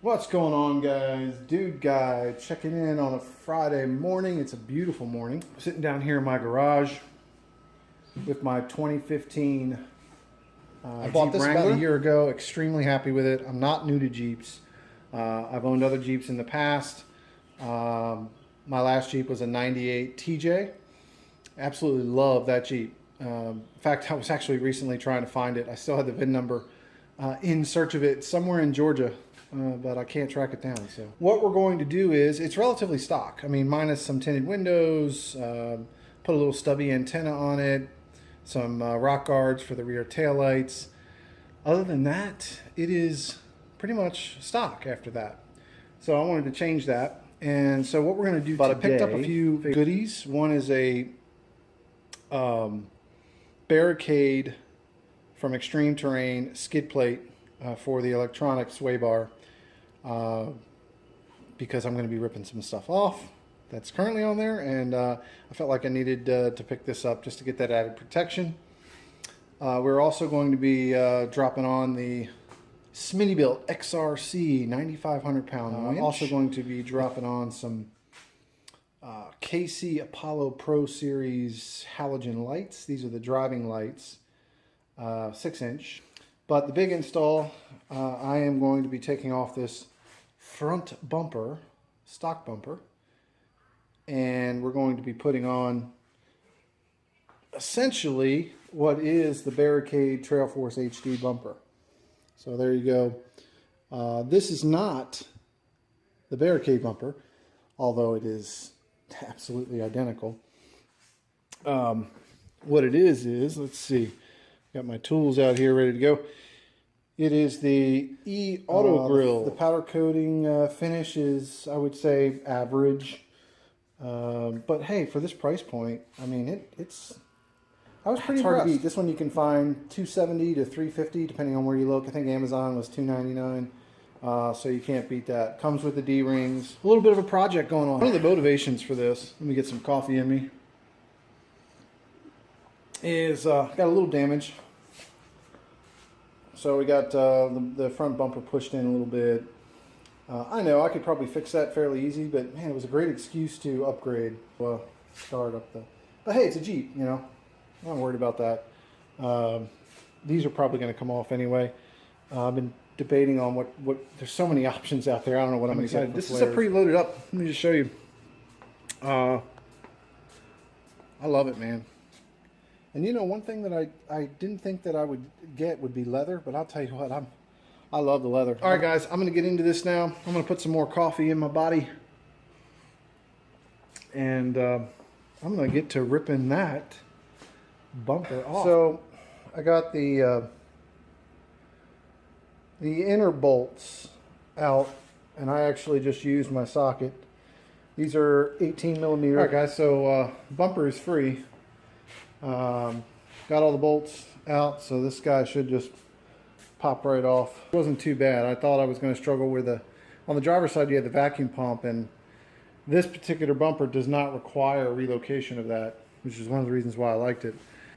What's going on, guys? Dude Guy checking in on a Friday morning. It's a beautiful morning. I'm sitting down here in my garage with my 2015 I bought Jeep this Wrangler about a year ago. Extremely happy with it. I'm not new to Jeeps. I've owned other Jeeps in the past. My last Jeep was a 98 TJ. Absolutely love that Jeep. In fact, I was actually recently trying to find it. I still had the VIN number in search of it somewhere in Georgia. But I can't track it down. So what we're going to do is, it's relatively stock. I mean, minus some tinted windows, put a little stubby antenna on it, some rock guards for the rear taillights. Other than that, it is pretty much stock after that. So I wanted to change that. And so what we're going to do today, I picked up a few goodies. One is a Barricade from Extreme Terrain skid plate for the electronic sway bar. Because I'm going to be ripping some stuff off that's currently on there, and I felt like I needed to pick this up just to get that added protection. We're also going to be dropping on the Smittybilt XRC9500 pound winch. I'm also going to be dropping on some KC Apollo Pro Series halogen lights. These are the driving lights, 6-inch. But the big install, I am going to be taking off this front bumper, stock bumper, and we're going to be putting on essentially what is the Barricade Trail Force HD bumper. So there you go. This is not the Barricade bumper, although it is absolutely identical. What it is, let's see, got my tools out here ready to go. It is the e-autogrilles. The powder coating finish is, I would say, average. But hey, for this price point, I mean, I was pretty impressed. Hard to beat. This one you can find $270 to $350, depending on where you look. I think Amazon was $299, so you can't beat that. Comes with the D-rings. A little bit of a project going on. One of the motivations for this, let me get some coffee in me, is got a little damage. So we got the front bumper pushed in a little bit. I know I could probably fix that fairly easy, but man, it was a great excuse to upgrade. Well, start up the. But hey, it's a Jeep, you know. I'm not worried about that. These are probably going to come off anyway. I've been debating on what. There's so many options out there. I don't know what I'm excited. This is a pretty loaded up. Let me just show you. I love it, man. And you know, one thing that I didn't think that I would get would be leather, but I'll tell you what, I love the leather. All right, guys, I'm going to get into this now. I'm going to put some more coffee in my body, and I'm going to get to ripping that bumper off. So I got the inner bolts out, and I actually just used my socket. These are 18 millimeter. All right, guys, so bumper is free. Got all the bolts out, so this guy should just pop right off. It wasn't too bad. I thought I was going to struggle with on the driver's side you had the vacuum pump, and this particular bumper does not require relocation of that, which is one of the reasons why I liked it.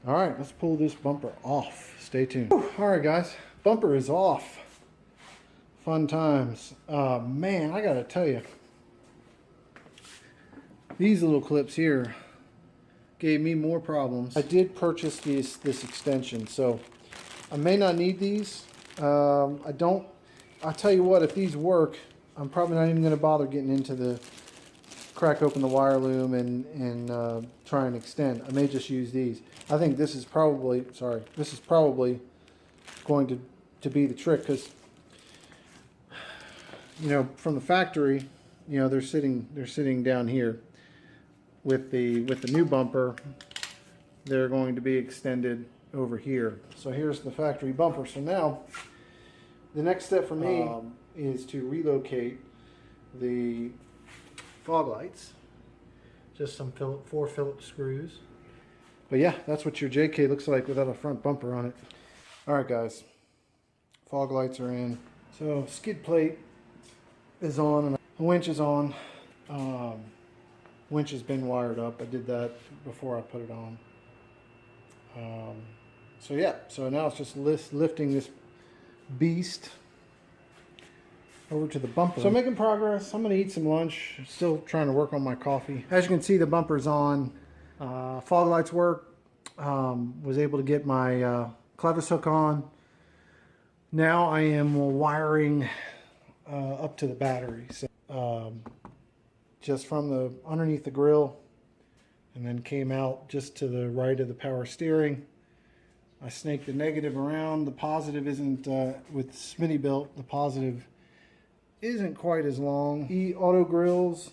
All right, let's pull this bumper off. Stay tuned. All right, guys, bumper is off. Fun times. Man, I gotta tell you, these little clips here gave me more problems. I did purchase this extension, so I may not need these. I'll tell you what, if these work, I'm probably not even going to bother getting into the crack open the wire loom and try and extend. I may just use these. I think this is probably going to be the trick, because you know, from the factory, you know, they're sitting down here. With the new bumper, they're going to be extended over here. So here's the factory bumper. So now the next step for me is to relocate the fog lights. Just some 4 Phillips screws. But yeah, that's what your JK looks like without a front bumper on it. All right, guys, fog lights are in. So skid plate is on and the winch is on. Winch has been wired up. I did that before I put it on. So yeah, so now it's just lifting this beast over to the bumper. So I'm making progress. I'm gonna eat some lunch. Still trying to work on my coffee. As you can see, the bumper's on. Fog lights work. Was able to get my clevis hook on. Now I am wiring up to the battery. So just from the underneath the grill, and then came out just to the right of the power steering. I snaked the negative around. The positive isn't, with Smittybilt, the positive isn't quite as long. E-autogrilles,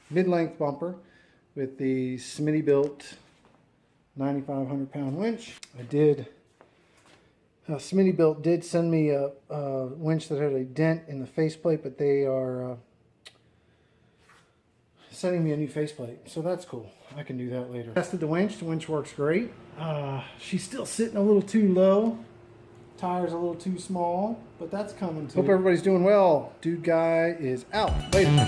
mid-length bumper with the Smittybilt 9,500 pound winch. Smittybilt did send me a winch that had a dent in the faceplate, but they are sending me a new faceplate, so that's cool. I can do that later. Tested the winch. The winch works great. She's still sitting a little too low. Tire's a little too small, but that's coming too. Hope everybody's doing well. Dude Guy is out. Later.